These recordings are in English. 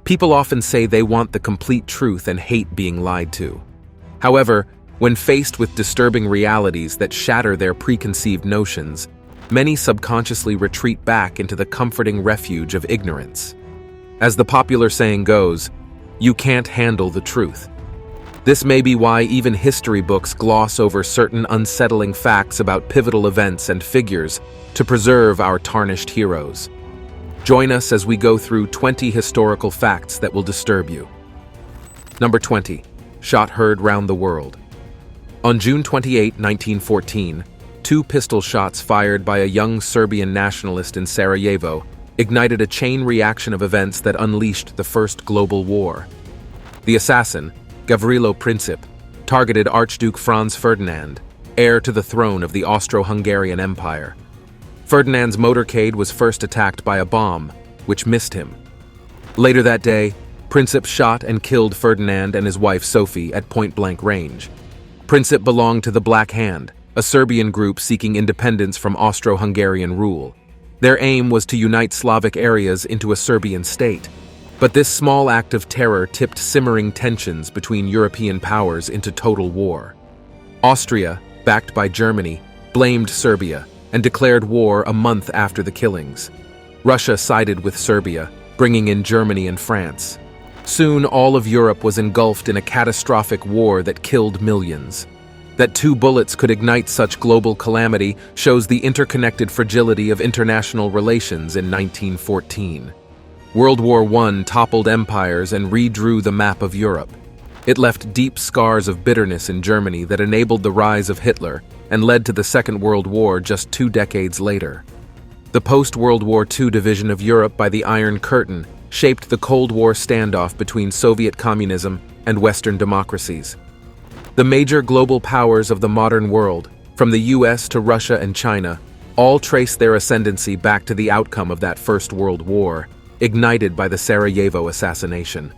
People often say they want the complete truth and hate being lied to. However, when faced with disturbing realities that shatter their preconceived notions, many subconsciously retreat back into the comforting refuge of ignorance. As the popular saying goes, you can't handle the truth. This may be why even history books gloss over certain unsettling facts about pivotal events and figures to preserve our tarnished heroes. Join us as we go through 20 historical facts that will disturb you. Number 20. Shot heard round the world. On June 28, 1914, 2 pistol shots fired by a young Serbian nationalist in Sarajevo ignited a chain reaction of events that unleashed the First Global War. The assassin, Gavrilo Princip, targeted Archduke Franz Ferdinand, heir to the throne of the Austro-Hungarian Empire. Ferdinand's motorcade was first attacked by a bomb, which missed him. Later that day, Princip shot and killed Ferdinand and his wife Sophie at point-blank range. Princip belonged to the Black Hand, a Serbian group seeking independence from Austro-Hungarian rule. Their aim was to unite Slavic areas into a Serbian state. But this small act of terror tipped simmering tensions between European powers into total war. Austria, backed by Germany, blamed Serbia and declared war a month after the killings. Russia sided with Serbia, bringing in Germany and France. Soon, all of Europe was engulfed in a catastrophic war that killed millions. That 2 bullets could ignite such global calamity shows the interconnected fragility of international relations in 1914. World War I toppled empires and redrew the map of Europe. It left deep scars of bitterness in Germany that enabled the rise of Hitler and led to the Second World War just 2 decades later. The post-World War II division of Europe by the Iron Curtain shaped the Cold War standoff between Soviet communism and Western democracies. The major global powers of the modern world, from the US to Russia and China, all trace their ascendancy back to the outcome of that First World War, ignited by the Sarajevo assassination.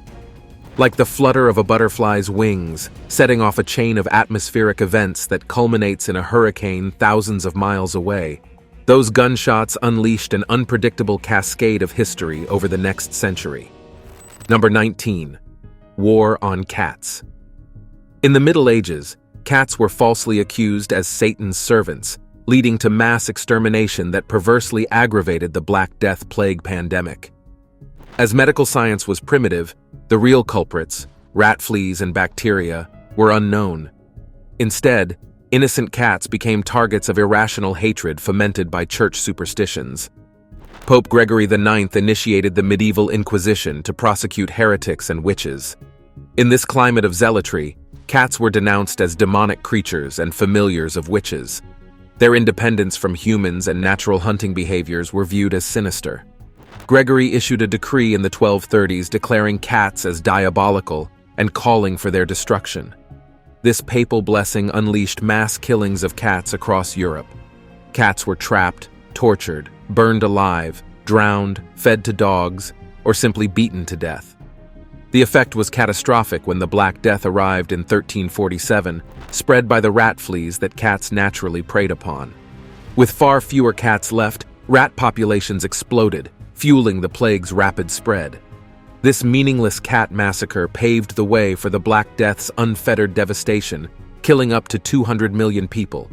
Like the flutter of a butterfly's wings, setting off a chain of atmospheric events that culminates in a hurricane thousands of miles away, those gunshots unleashed an unpredictable cascade of history over the next century. Number 19. War on cats. In the Middle Ages, cats were falsely accused as Satan's servants, leading to mass extermination that perversely aggravated the Black Death plague pandemic. As medical science was primitive, the real culprits, rat fleas and bacteria, were unknown. Instead, innocent cats became targets of irrational hatred fomented by church superstitions. Pope Gregory IX initiated the medieval Inquisition to prosecute heretics and witches. In this climate of zealotry, cats were denounced as demonic creatures and familiars of witches. Their independence from humans and natural hunting behaviors were viewed as sinister. Gregory issued a decree in the 1230s declaring cats as diabolical and calling for their destruction. This papal blessing unleashed mass killings of cats across Europe. Cats were trapped, tortured, burned alive, drowned, fed to dogs, or simply beaten to death. The effect was catastrophic when the Black Death arrived in 1347, spread by the rat fleas that cats naturally preyed upon. With far fewer cats left, rat populations exploded, fueling the plague's rapid spread. This meaningless cat massacre paved the way for the Black Death's unfettered devastation, killing up to 200 million people.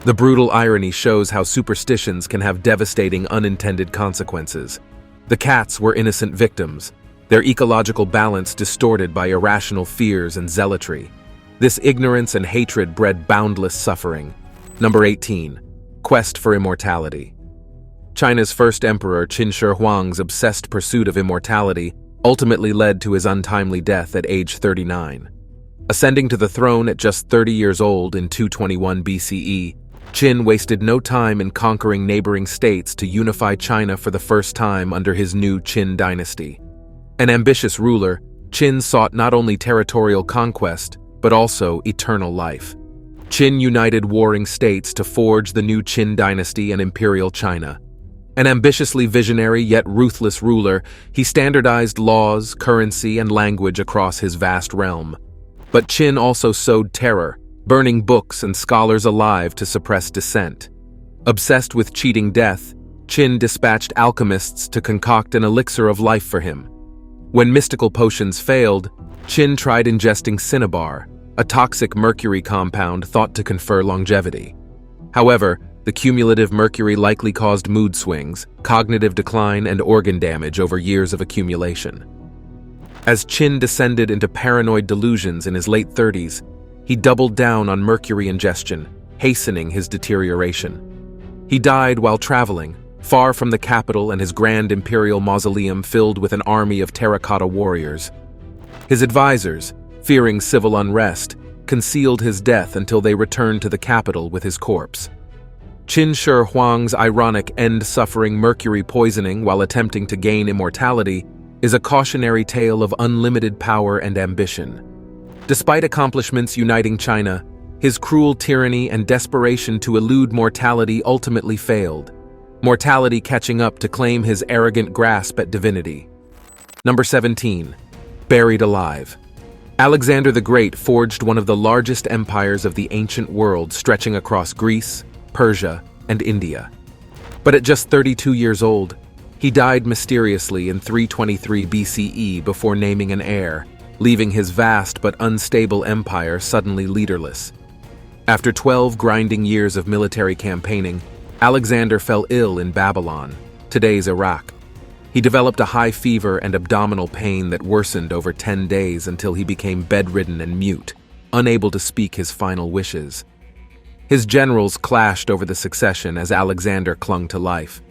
The brutal irony shows how superstitions can have devastating unintended consequences. The cats were innocent victims, their ecological balance distorted by irrational fears and zealotry. This ignorance and hatred bred boundless suffering. Number 18. Quest for Immortality. China's first emperor Qin Shi Huang's obsessed pursuit of immortality ultimately led to his untimely death at age 39. Ascending to the throne at just 30 years old in 221 BCE, Qin wasted no time in conquering neighboring states to unify China for the first time under his new Qin dynasty. An ambitious ruler, Qin sought not only territorial conquest, but also eternal life. Qin united warring states to forge the new Qin dynasty and imperial China. An ambitiously visionary yet ruthless ruler, he standardized laws, currency, and language across his vast realm. But Qin also sowed terror, burning books and scholars alive to suppress dissent. Obsessed with cheating death, Qin dispatched alchemists to concoct an elixir of life for him. When mystical potions failed, Qin tried ingesting cinnabar, a toxic mercury compound thought to confer longevity. However, the cumulative mercury likely caused mood swings, cognitive decline, and organ damage over years of accumulation. As Qin descended into paranoid delusions in his late 30s, he doubled down on mercury ingestion, hastening his deterioration. He died while traveling, far from the capital and his grand imperial mausoleum filled with an army of terracotta warriors. His advisors, fearing civil unrest, concealed his death until they returned to the capital with his corpse. Qin Shi Huang's ironic end suffering mercury poisoning while attempting to gain immortality is a cautionary tale of unlimited power and ambition. Despite accomplishments uniting China, his cruel tyranny and desperation to elude mortality ultimately failed, mortality catching up to claim his arrogant grasp at divinity. Number 17. Buried alive. Alexander the Great forged one of the largest empires of the ancient world, stretching across Greece, Persia, and India. But at just 32 years old, he died mysteriously in 323 BCE before naming an heir, leaving his vast but unstable empire suddenly leaderless. After 12 grinding years of military campaigning, Alexander fell ill in Babylon, today's Iraq. He developed a high fever and abdominal pain that worsened over 10 days until he became bedridden and mute, unable to speak his final wishes. His generals clashed over the succession as Alexander clung to life.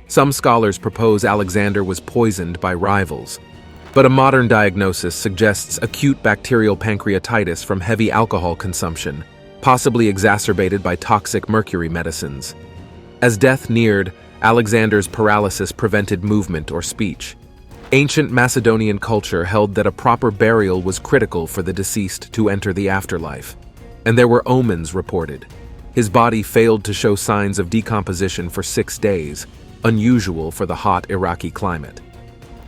Some scholars propose Alexander was poisoned by rivals, but a modern diagnosis suggests acute bacterial pancreatitis from heavy alcohol consumption, possibly exacerbated by toxic mercury medicines. As death neared, Alexander's paralysis prevented movement or speech. Ancient Macedonian culture held that a proper burial was critical for the deceased to enter the afterlife, and there were omens reported. His body failed to show signs of decomposition for 6 days, unusual for the hot Iraqi climate.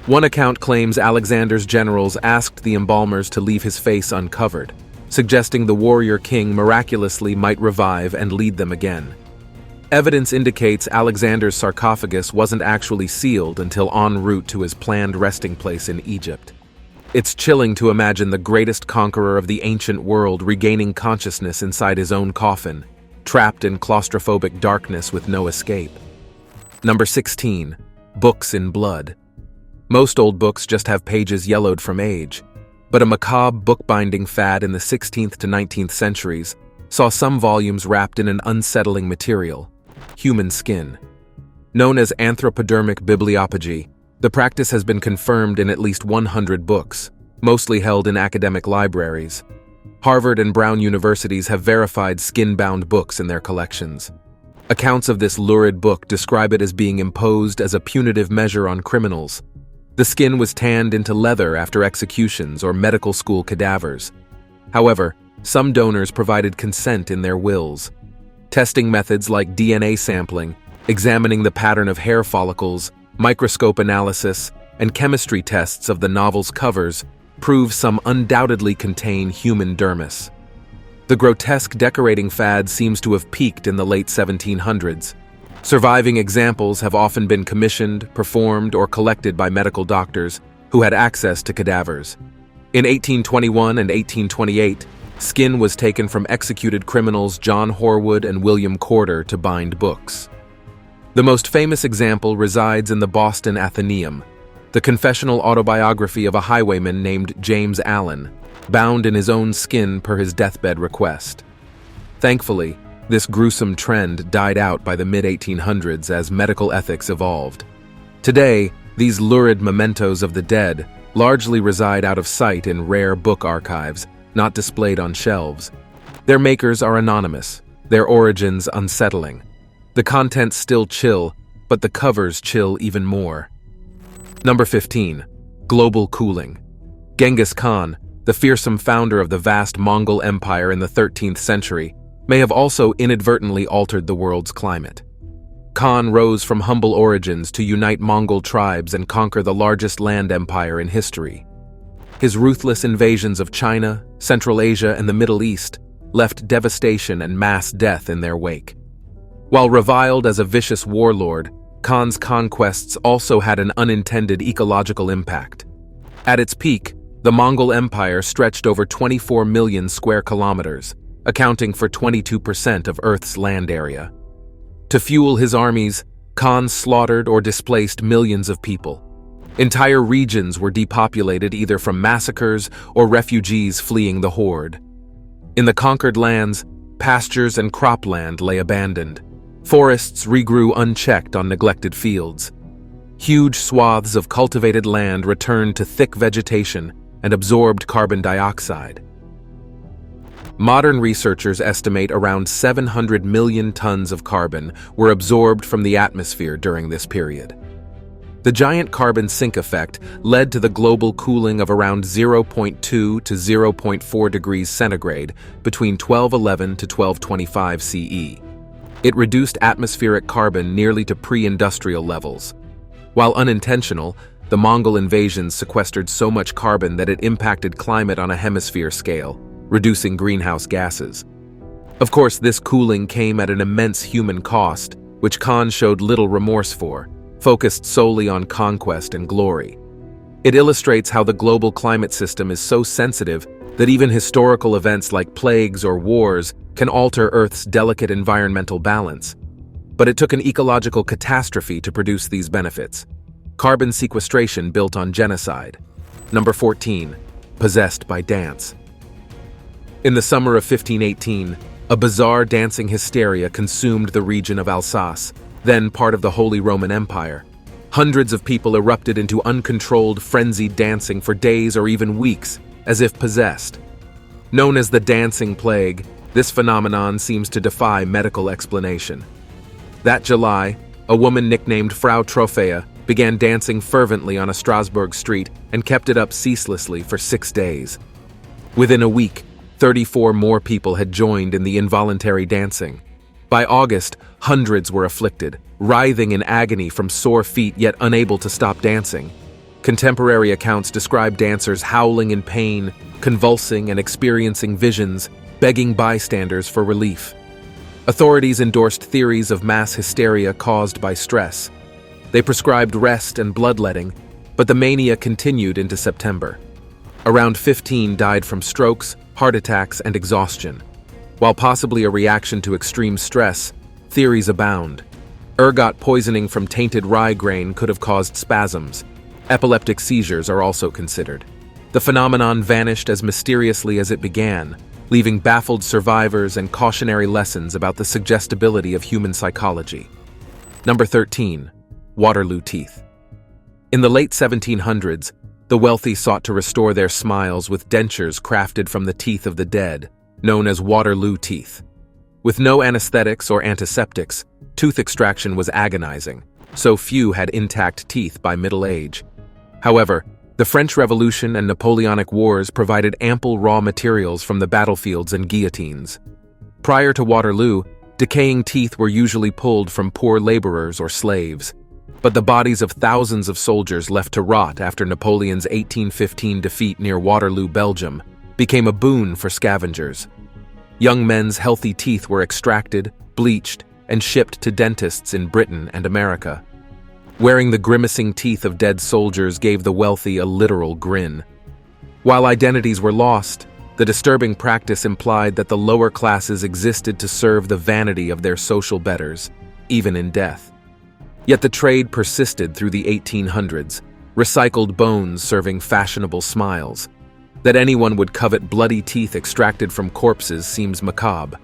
One account claims Alexander's generals asked the embalmers to leave his face uncovered, suggesting the warrior king miraculously might revive and lead them again. Evidence indicates Alexander's sarcophagus wasn't actually sealed until en route to his planned resting place in Egypt. It's chilling to imagine the greatest conqueror of the ancient world regaining consciousness inside his own coffin, trapped in claustrophobic darkness with no escape. Number 16. Books in blood. Most old books just have pages yellowed from age, but a macabre bookbinding fad in the 16th to 19th centuries saw some volumes wrapped in an unsettling material, human skin. Known as anthropodermic bibliopagy, the practice has been confirmed in at least 100 books, mostly held in academic libraries. Harvard and Brown universities have verified skin-bound books in their collections. Accounts of this lurid book describe it as being imposed as a punitive measure on criminals. The skin was tanned into leather after executions or medical school cadavers. However, some donors provided consent in their wills. Testing methods like DNA sampling, examining the pattern of hair follicles, microscope analysis, and chemistry tests of the novel's covers prove some undoubtedly contain human dermis. The grotesque decorating fad seems to have peaked in the late 1700s. Surviving examples have often been commissioned, performed, or collected by medical doctors who had access to cadavers. In 1821 and 1828, skin was taken from executed criminals John Horwood and William Corder to bind books. The most famous example resides in the Boston Athenaeum, the confessional autobiography of a highwayman named James Allen, bound in his own skin per his deathbed request. Thankfully, this gruesome trend died out by the mid-1800s as medical ethics evolved. Today, these lurid mementos of the dead largely reside out of sight in rare book archives, not displayed on shelves. Their makers are anonymous, their origins unsettling. The contents still chill, but the covers chill even more. Number 15. Global cooling. Genghis Khan, the fearsome founder of the vast Mongol Empire in the 13th century, may have also inadvertently altered the world's climate. Khan rose from humble origins to unite Mongol tribes and conquer the largest land empire in history. His ruthless invasions of China, Central Asia, and the Middle East left devastation and mass death in their wake. While reviled as a vicious warlord, Khan's conquests also had an unintended ecological impact. At its peak, the Mongol Empire stretched over 24 million square kilometers, accounting for 22% of Earth's land area. To fuel his armies, Khan slaughtered or displaced millions of people. Entire regions were depopulated either from massacres or refugees fleeing the horde. In the conquered lands, pastures and cropland lay abandoned. Forests regrew unchecked on neglected fields. Huge swaths of cultivated land returned to thick vegetation and absorbed carbon dioxide. Modern researchers estimate around 700 million tons of carbon were absorbed from the atmosphere during this period. The giant carbon sink effect led to the global cooling of around 0.2 to 0.4 degrees centigrade between 1211 to 1225 CE. It reduced atmospheric carbon nearly to pre-industrial levels. While unintentional, the Mongol invasions sequestered so much carbon that it impacted climate on a hemisphere scale, reducing greenhouse gases. Of course, this cooling came at an immense human cost, which Khan showed little remorse for, focused solely on conquest and glory. It illustrates how the global climate system is so sensitive that even historical events like plagues or wars can alter Earth's delicate environmental balance. But it took an ecological catastrophe to produce these benefits. Carbon sequestration built on genocide. Number 14. Possessed by dance. In the summer of 1518, a bizarre dancing hysteria consumed the region of Alsace, then part of the Holy Roman Empire. Hundreds of people erupted into uncontrolled, frenzied dancing for days or even weeks, as if possessed. Known as the dancing plague, this phenomenon seems to defy medical explanation. That July, a woman nicknamed Frau Trophäa began dancing fervently on a Strasbourg street and kept it up ceaselessly for 6 days. Within a week, 34 more people had joined in the involuntary dancing. By August, hundreds were afflicted, writhing in agony from sore feet yet unable to stop dancing. Contemporary accounts describe dancers howling in pain, convulsing and experiencing visions, begging bystanders for relief. Authorities endorsed theories of mass hysteria caused by stress. They prescribed rest and bloodletting, but the mania continued into September. Around 15 died from strokes, heart attacks, and exhaustion. While possibly a reaction to extreme stress, theories abound. Ergot poisoning from tainted rye grain could have caused spasms. Epileptic seizures are also considered. The phenomenon vanished as mysteriously as it began, leaving baffled survivors and cautionary lessons about the suggestibility of human psychology. Number 13. Waterloo teeth. In the late 1700s, the wealthy sought to restore their smiles with dentures crafted from the teeth of the dead, known as Waterloo teeth. With no anesthetics or antiseptics, tooth extraction was agonizing, so few had intact teeth by middle age. However, the French Revolution and Napoleonic Wars provided ample raw materials from the battlefields and guillotines. Prior to Waterloo, decaying teeth were usually pulled from poor laborers or slaves. But the bodies of thousands of soldiers left to rot after Napoleon's 1815 defeat near Waterloo, Belgium, became a boon for scavengers. Young men's healthy teeth were extracted, bleached, and shipped to dentists in Britain and America. Wearing the grimacing teeth of dead soldiers gave the wealthy a literal grin. While identities were lost, the disturbing practice implied that the lower classes existed to serve the vanity of their social betters, even in death. Yet the trade persisted through the 1800s, recycled bones serving fashionable smiles. That anyone would covet bloody teeth extracted from corpses seems macabre.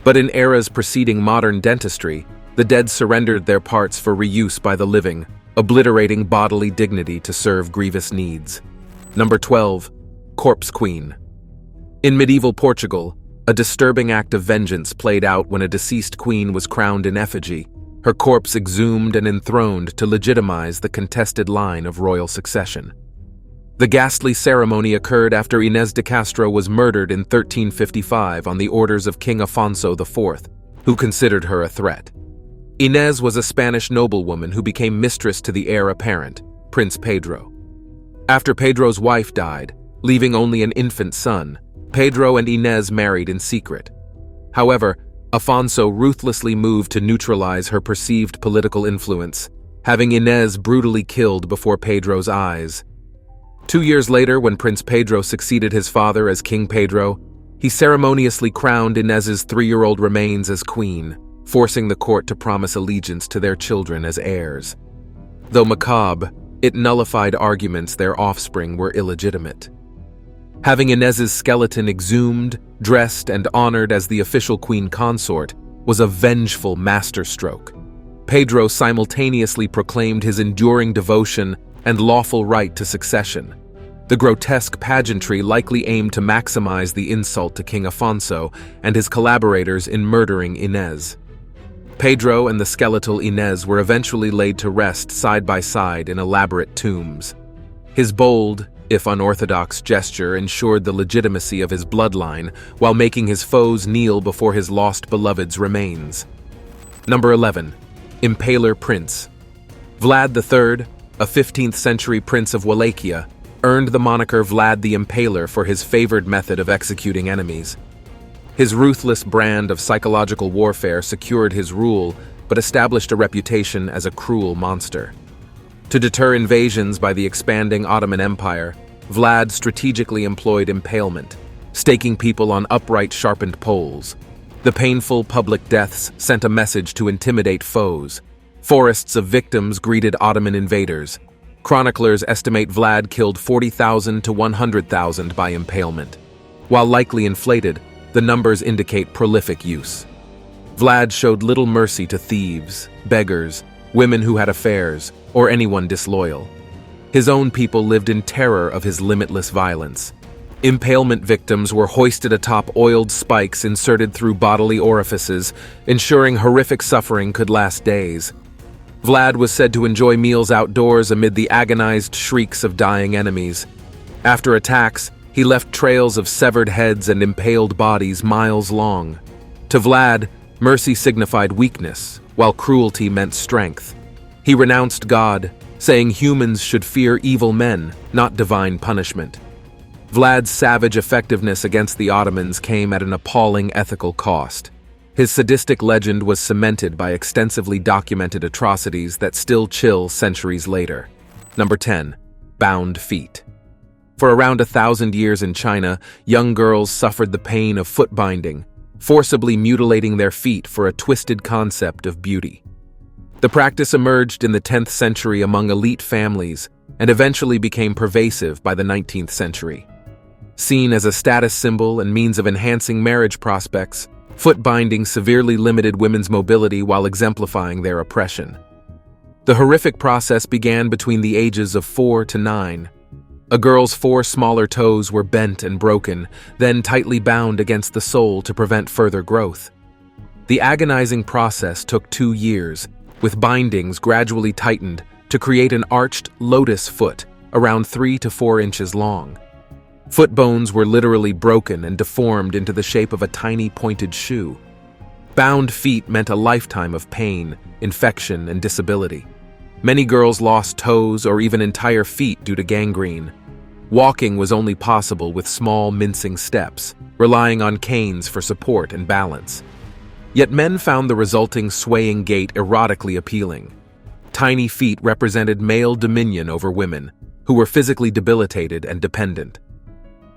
But in eras preceding modern dentistry, the dead surrendered their parts for reuse by the living, obliterating bodily dignity to serve grievous needs. Number 12. Corpse Queen. In medieval Portugal, a disturbing act of vengeance played out when a deceased queen was crowned in effigy, her corpse exhumed and enthroned to legitimize the contested line of royal succession. The ghastly ceremony occurred after Inés de Castro was murdered in 1355 on the orders of King Afonso IV, who considered her a threat. Inés was a Spanish noblewoman who became mistress to the heir apparent, Prince Pedro. After Pedro's wife died, leaving only an infant son, Pedro and Inés married in secret. However, Afonso ruthlessly moved to neutralize her perceived political influence, having Inés brutally killed before Pedro's eyes. 2 years later, when Prince Pedro succeeded his father as King Pedro, he ceremoniously crowned Inez's 3-year-old remains as queen, forcing the court to promise allegiance to their children as heirs. Though macabre, it nullified arguments their offspring were illegitimate. Having Inez's skeleton exhumed, dressed, and honored as the official queen consort was a vengeful masterstroke. Pedro simultaneously proclaimed his enduring devotion and lawful right to succession. The grotesque pageantry likely aimed to maximize the insult to King Afonso and his collaborators in murdering Inez. Pedro and the skeletal Inez were eventually laid to rest side by side in elaborate tombs. His bold, if unorthodox, gesture ensured the legitimacy of his bloodline while making his foes kneel before his lost beloved's remains. Number 11. Impaler Prince. Vlad III, a 15th-century prince of Wallachia, earned the moniker Vlad the Impaler for his favored method of executing enemies. His ruthless brand of psychological warfare secured his rule, but established a reputation as a cruel monster. To deter invasions by the expanding Ottoman Empire, Vlad strategically employed impalement, staking people on upright, sharpened poles. The painful public deaths sent a message to intimidate foes. Forests of victims greeted Ottoman invaders. Chroniclers estimate Vlad killed 40,000 to 100,000 by impalement. While likely inflated, the numbers indicate prolific use. Vlad showed little mercy to thieves, beggars, women who had affairs, or anyone disloyal. His own people lived in terror of his limitless violence. Impalement victims were hoisted atop oiled spikes inserted through bodily orifices, ensuring horrific suffering could last days. Vlad was said to enjoy meals outdoors amid the agonized shrieks of dying enemies. After attacks, he left trails of severed heads and impaled bodies miles long. To Vlad, mercy signified weakness, while cruelty meant strength. He renounced God, saying humans should fear evil men, not divine punishment. Vlad's savage effectiveness against the Ottomans came at an appalling ethical cost. His sadistic legend was cemented by extensively documented atrocities that still chill centuries later. Number 10. Bound feet. For around 1,000 years in China, young girls suffered the pain of foot binding, forcibly mutilating their feet for a twisted concept of beauty. The practice emerged in the 10th century among elite families and eventually became pervasive by the 19th century. Seen as a status symbol and means of enhancing marriage prospects, foot binding severely limited women's mobility while exemplifying their oppression. The horrific process began between the ages of 4 to 9. A girl's 4 smaller toes were bent and broken, then tightly bound against the sole to prevent further growth. The agonizing process took 2 years, with bindings gradually tightened to create an arched lotus foot around 3 to 4 inches long. Foot bones were literally broken and deformed into the shape of a tiny pointed shoe. Bound feet meant a lifetime of pain, infection, and disability. Many girls lost toes or even entire feet due to gangrene. Walking was only possible with small, mincing steps, relying on canes for support and balance. Yet men found the resulting swaying gait erotically appealing. Tiny feet represented male dominion over women, who were physically debilitated and dependent.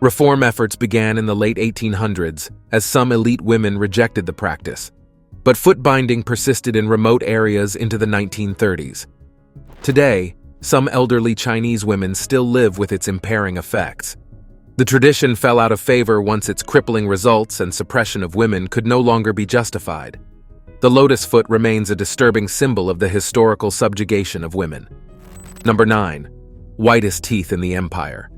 Reform efforts began in the late 1800s as some elite women rejected the practice, but foot binding persisted in remote areas into the 1930s. Today, some elderly Chinese women still live with its impairing effects. The tradition fell out of favor once its crippling results and suppression of women could no longer be justified. The lotus foot remains a disturbing symbol of the historical subjugation of women. Number 9. Whitest teeth in the empire.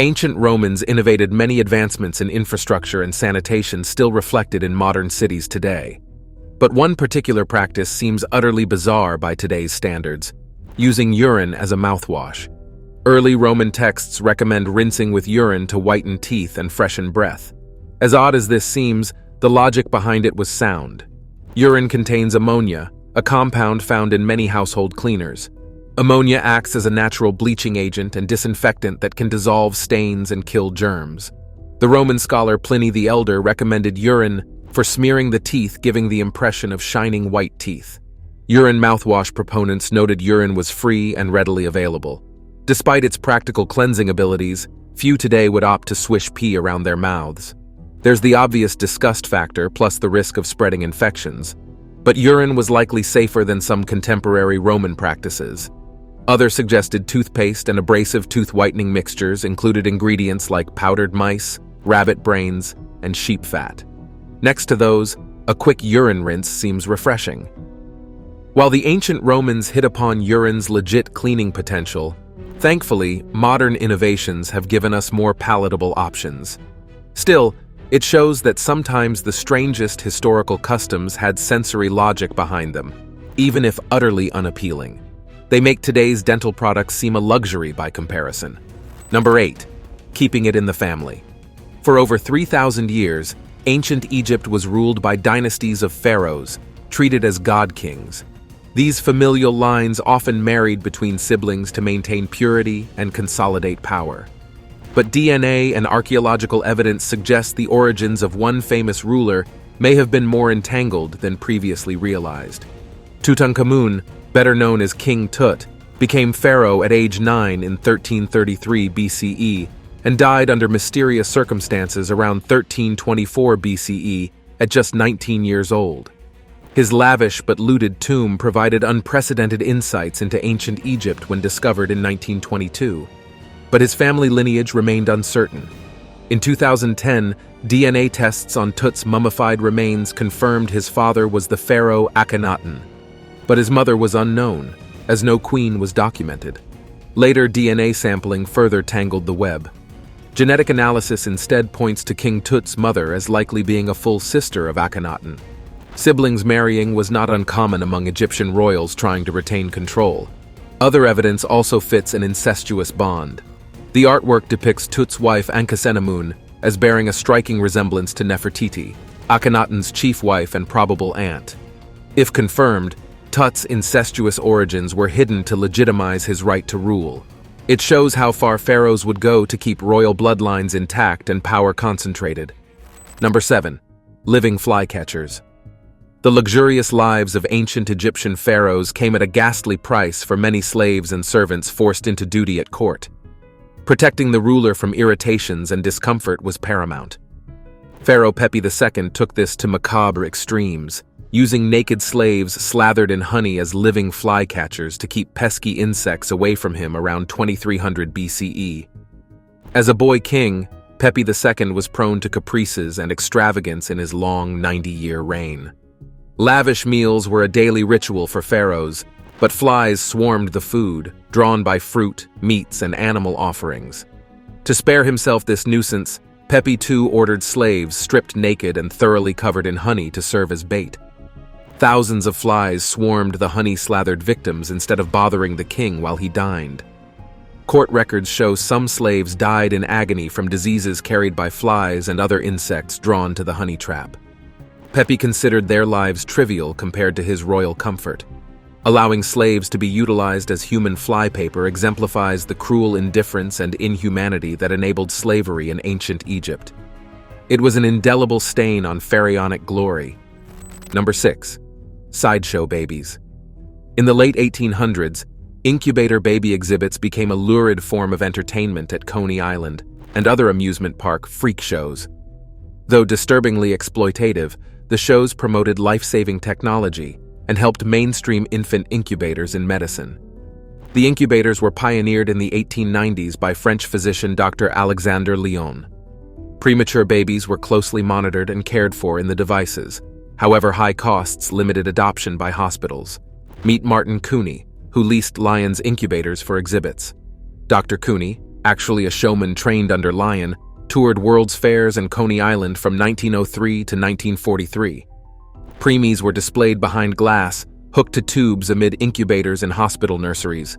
Ancient Romans innovated many advancements in infrastructure and sanitation still reflected in modern cities today. But one particular practice seems utterly bizarre by today's standards: using urine as a mouthwash. Early Roman texts recommend rinsing with urine to whiten teeth and freshen breath. As odd as this seems, the logic behind it was sound. Urine contains ammonia, a compound found in many household cleaners. Ammonia acts as a natural bleaching agent and disinfectant that can dissolve stains and kill germs. The Roman scholar Pliny the Elder recommended urine for smearing the teeth, giving the impression of shining white teeth. Urine mouthwash proponents noted urine was free and readily available. Despite its practical cleansing abilities, few today would opt to swish pee around their mouths. There's the obvious disgust factor plus the risk of spreading infections, but urine was likely safer than some contemporary Roman practices. Other suggested toothpaste and abrasive tooth whitening mixtures included ingredients like powdered mice, rabbit brains, and sheep fat. Next to those, a quick urine rinse seems refreshing. While the ancient Romans hit upon urine's legit cleaning potential, thankfully, modern innovations have given us more palatable options. Still, it shows that sometimes the strangest historical customs had sensory logic behind them, even if utterly unappealing. They make today's dental products seem a luxury by comparison. Number 8. Keeping it in the family. For over 3,000 years, ancient Egypt was ruled by dynasties of pharaohs, treated as god kings. These familial lines often married between siblings to maintain purity and consolidate power. But DNA and archaeological evidence suggest the origins of one famous ruler may have been more entangled than previously realized. Tutankhamun, better known as King Tut, became pharaoh at age 9 in 1333 BCE and died under mysterious circumstances around 1324 BCE at just 19 years old. His lavish but looted tomb provided unprecedented insights into ancient Egypt when discovered in 1922. But his family lineage remained uncertain. In 2010, DNA tests on Tut's mummified remains confirmed his father was the pharaoh Akhenaten, but his mother was unknown, as no queen was documented. Later DNA sampling further tangled the web. Genetic analysis instead points to King Tut's mother as likely being a full sister of Akhenaten. Siblings marrying was not uncommon among Egyptian royals trying to retain control. Other evidence also fits an incestuous bond. The artwork depicts Tut's wife Ankhesenamun as bearing a striking resemblance to Nefertiti, Akhenaten's chief wife and probable aunt. If confirmed, Tut's incestuous origins were hidden to legitimize his right to rule. It shows how far pharaohs would go to keep royal bloodlines intact and power concentrated. Number 7. Living flycatchers. The luxurious lives of ancient Egyptian pharaohs came at a ghastly price for many slaves and servants forced into duty at court. Protecting the ruler from irritations and discomfort was paramount. Pharaoh Pepi II took this to macabre extremes, using naked slaves slathered in honey as living flycatchers to keep pesky insects away from him around 2300 BCE. As a boy king, Pepi II was prone to caprices and extravagance in his long 90-year reign. Lavish meals were a daily ritual for pharaohs, but flies swarmed the food, drawn by fruit, meats, and animal offerings. To spare himself this nuisance, Pepi II ordered slaves stripped naked and thoroughly covered in honey to serve as bait. Thousands of flies swarmed the honey-slathered victims instead of bothering the king while he dined. Court records show some slaves died in agony from diseases carried by flies and other insects drawn to the honey trap. Pepi considered their lives trivial compared to his royal comfort. Allowing slaves to be utilized as human flypaper exemplifies the cruel indifference and inhumanity that enabled slavery in ancient Egypt. It was an indelible stain on pharaonic glory. Number 6. Sideshow Babies. In the late 1800s, incubator baby exhibits became a lurid form of entertainment at Coney Island and other amusement park freak shows. Though disturbingly exploitative, the shows promoted life-saving technology and helped mainstream infant incubators in medicine. The incubators were pioneered in the 1890s by French physician Dr. Alexander Lyon. Premature babies were closely monitored and cared for in the devices. However, high costs limited adoption by hospitals. Meet Martin Cooney, who leased Lyon's incubators for exhibits. Dr. Cooney, actually a showman trained under Lyon, toured World's Fairs and Coney Island from 1903 to 1943. Preemies were displayed behind glass, hooked to tubes amid incubators and hospital nurseries.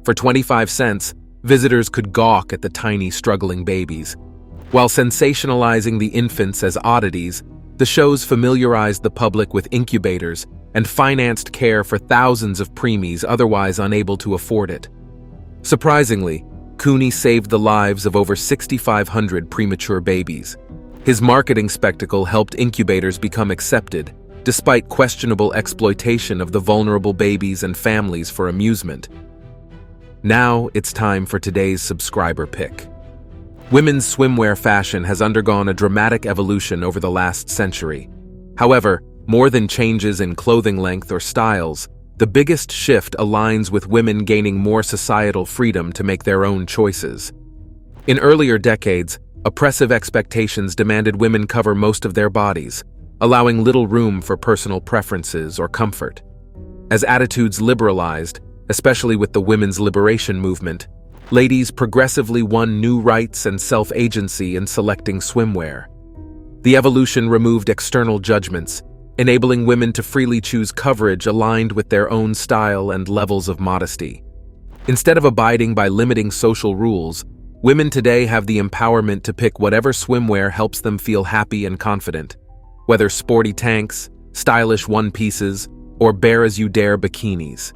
For 25 cents, visitors could gawk at the tiny, struggling babies. While sensationalizing the infants as oddities, the shows familiarized the public with incubators and financed care for thousands of preemies otherwise unable to afford it. Surprisingly, Cooney saved the lives of over 6,500 premature babies. His marketing spectacle helped incubators become accepted, despite questionable exploitation of the vulnerable babies and families for amusement. Now it's time for today's subscriber pick. Women's swimwear fashion has undergone a dramatic evolution over the last century. However, more than changes in clothing length or styles, the biggest shift aligns with women gaining more societal freedom to make their own choices. In earlier decades, oppressive expectations demanded women cover most of their bodies, allowing little room for personal preferences or comfort. As attitudes liberalized, especially with the women's liberation movement, ladies progressively won new rights and self-agency in selecting swimwear. The evolution removed external judgments, enabling women to freely choose coverage aligned with their own style and levels of modesty. Instead of abiding by limiting social rules, women today have the empowerment to pick whatever swimwear helps them feel happy and confident, whether sporty tanks, stylish one-pieces, or bare-as-you-dare bikinis.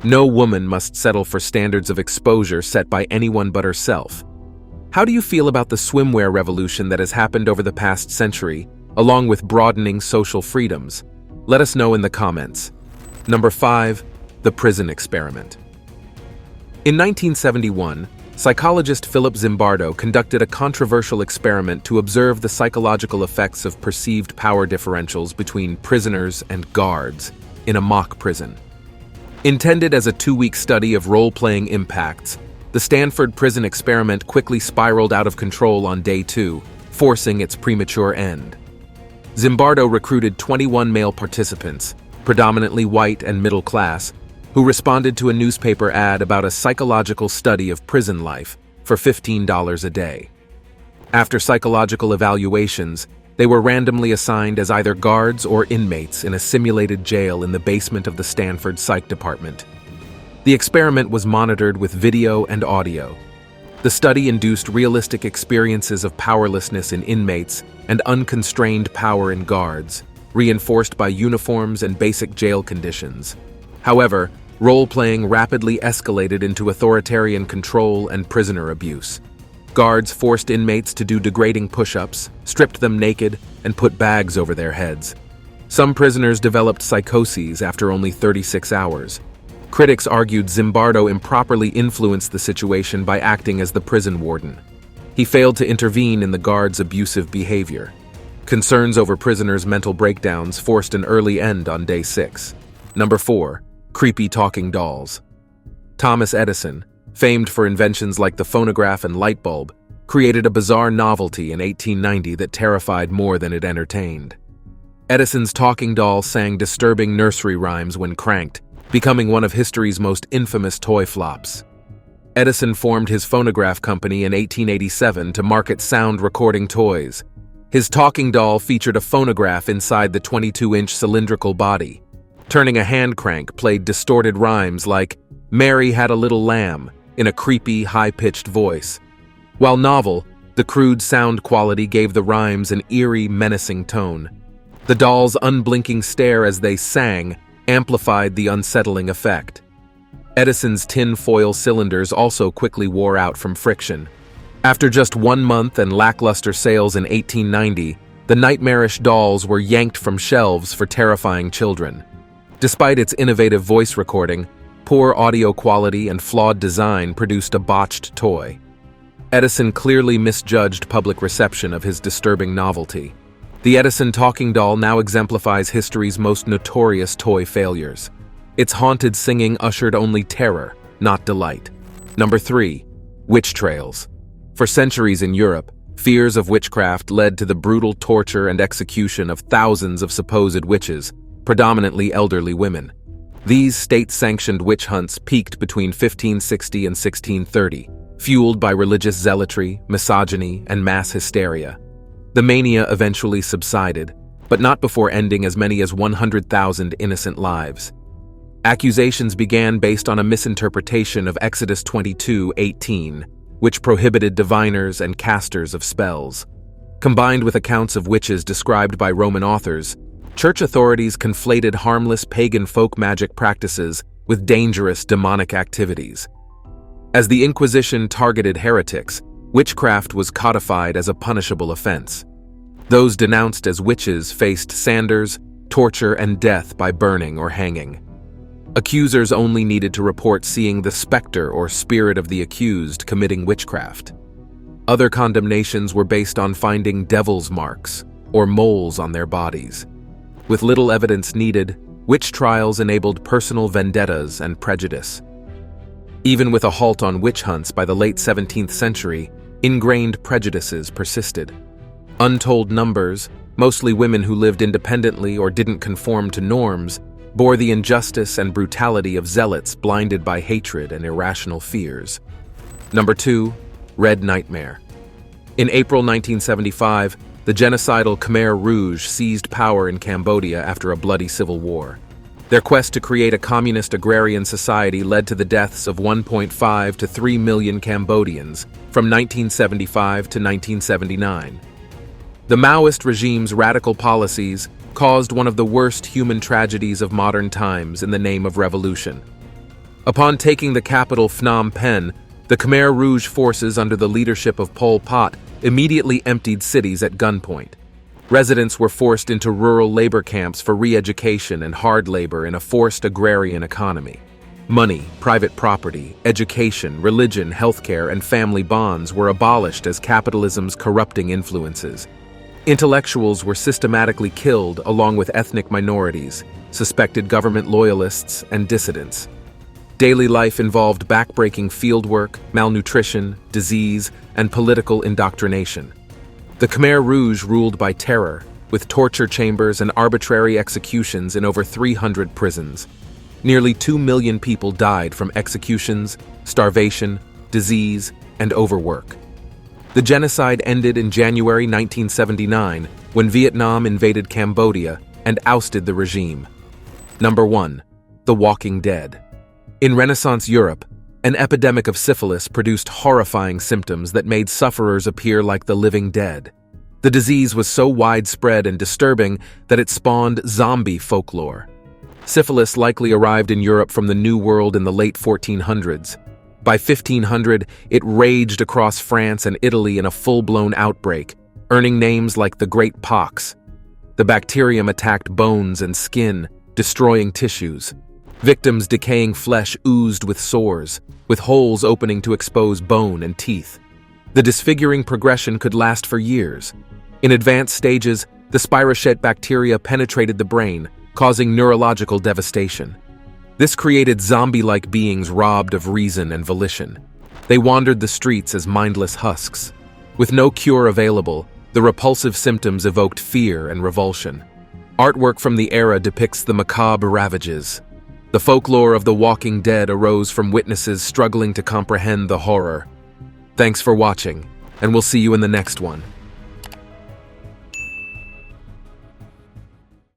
No woman must settle for standards of exposure set by anyone but herself. How do you feel about the swimwear revolution that has happened over the past century, along with broadening social freedoms? Let us know in the comments. Number 5. The prison experiment. In 1971, psychologist Philip Zimbardo conducted a controversial experiment to observe the psychological effects of perceived power differentials between prisoners and guards in a mock prison. Intended as a 2-week study of role-playing impacts, the Stanford prison experiment quickly spiraled out of control on day 2, forcing its premature end. Zimbardo recruited 21 male participants, predominantly white and middle class, who responded to a newspaper ad about a psychological study of prison life for $15 a day. After psychological evaluations, they were randomly assigned as either guards or inmates in a simulated jail in the basement of the Stanford Psych Department. The experiment was monitored with video and audio. The study induced realistic experiences of powerlessness in inmates and unconstrained power in guards, reinforced by uniforms and basic jail conditions. However, role-playing rapidly escalated into authoritarian control and prisoner abuse. Guards forced inmates to do degrading push-ups, stripped them naked, and put bags over their heads. Some prisoners developed psychoses after only 36 hours. Critics argued Zimbardo improperly influenced the situation by acting as the prison warden. He failed to intervene in the guards' abusive behavior. Concerns over prisoners' mental breakdowns forced an early end on day 6. Number 4. Creepy talking dolls. Thomas Edison, famed for inventions like the phonograph and light bulb, created a bizarre novelty in 1890 that terrified more than it entertained. Edison's talking doll sang disturbing nursery rhymes when cranked, becoming one of history's most infamous toy flops. Edison formed his phonograph company in 1887 to market sound recording toys. His talking doll featured a phonograph inside the 22-inch cylindrical body. Turning a hand crank played distorted rhymes like, "Mary had a little lamb," in a creepy, high-pitched voice. While novel, the crude sound quality gave the rhymes an eerie, menacing tone. The doll's unblinking stare as they sang amplified the unsettling effect. Edison's tin foil cylinders also quickly wore out from friction. After just 1 month and lackluster sales in 1890, the nightmarish dolls were yanked from shelves for terrifying children. Despite its innovative voice recording, poor audio quality and flawed design produced a botched toy. Edison clearly misjudged public reception of his disturbing novelty. The Edison talking doll now exemplifies history's most notorious toy failures. Its haunted singing ushered only terror, not delight. Number 3. Witch trails. For centuries in Europe, fears of witchcraft led to the brutal torture and execution of thousands of supposed witches, predominantly elderly women. These state-sanctioned witch hunts peaked between 1560 and 1630, fueled by religious zealotry, misogyny, and mass hysteria. The mania eventually subsided, but not before ending as many as 100,000 innocent lives. Accusations began based on a misinterpretation of Exodus 22:18, which prohibited diviners and casters of spells. Combined with accounts of witches described by Roman authors, church authorities conflated harmless pagan folk magic practices with dangerous demonic activities. As the Inquisition targeted heretics, witchcraft was codified as a punishable offense. Those denounced as witches faced sanders, torture, and death by burning or hanging. Accusers only needed to report seeing the specter or spirit of the accused committing witchcraft. Other condemnations were based on finding devil's marks or moles on their bodies. With little evidence needed, witch trials enabled personal vendettas and prejudice. Even with a halt on witch hunts by the late 17th century, ingrained prejudices persisted. Untold numbers, mostly women who lived independently or didn't conform to norms, bore the injustice and brutality of zealots blinded by hatred and irrational fears. Number 2. Red Nightmare. In April 1975, the genocidal Khmer Rouge seized power in Cambodia after a bloody civil war. Their quest to create a communist agrarian society led to the deaths of 1.5 to 3 million Cambodians from 1975 to 1979. The Maoist regime's radical policies caused one of the worst human tragedies of modern times in the name of revolution. Upon taking the capital Phnom Penh, the Khmer Rouge forces under the leadership of Pol Pot immediately emptied cities at gunpoint. Residents were forced into rural labor camps for re-education and hard labor in a forced agrarian economy. Money, private property, education, religion, healthcare, and family bonds were abolished as capitalism's corrupting influences. Intellectuals were systematically killed along with ethnic minorities, suspected government loyalists, and dissidents. Daily life involved backbreaking fieldwork, malnutrition, disease, and political indoctrination. The Khmer Rouge ruled by terror, with torture chambers and arbitrary executions in over 300 prisons. Nearly 2 million people died from executions, starvation, disease, and overwork. The genocide ended in January 1979 when Vietnam invaded Cambodia and ousted the regime. Number 1. The Walking Dead. In Renaissance Europe, an epidemic of syphilis produced horrifying symptoms that made sufferers appear like the living dead. The disease was so widespread and disturbing that it spawned zombie folklore. Syphilis likely arrived in Europe from the New World in the late 1400s. By 1500, it raged across France and Italy in a full-blown outbreak, earning names like the Great Pox. The bacterium attacked bones and skin, destroying tissues. Victims' decaying flesh oozed with sores, with holes opening to expose bone and teeth. The disfiguring progression could last for years. In advanced stages, the spirochete bacteria penetrated the brain, causing neurological devastation. This created zombie-like beings robbed of reason and volition. They wandered the streets as mindless husks. With no cure available, the repulsive symptoms evoked fear and revulsion. Artwork from the era depicts the macabre ravages. The folklore of the Walking Dead arose from witnesses struggling to comprehend the horror. Thanks for watching, and we'll see you in the next one.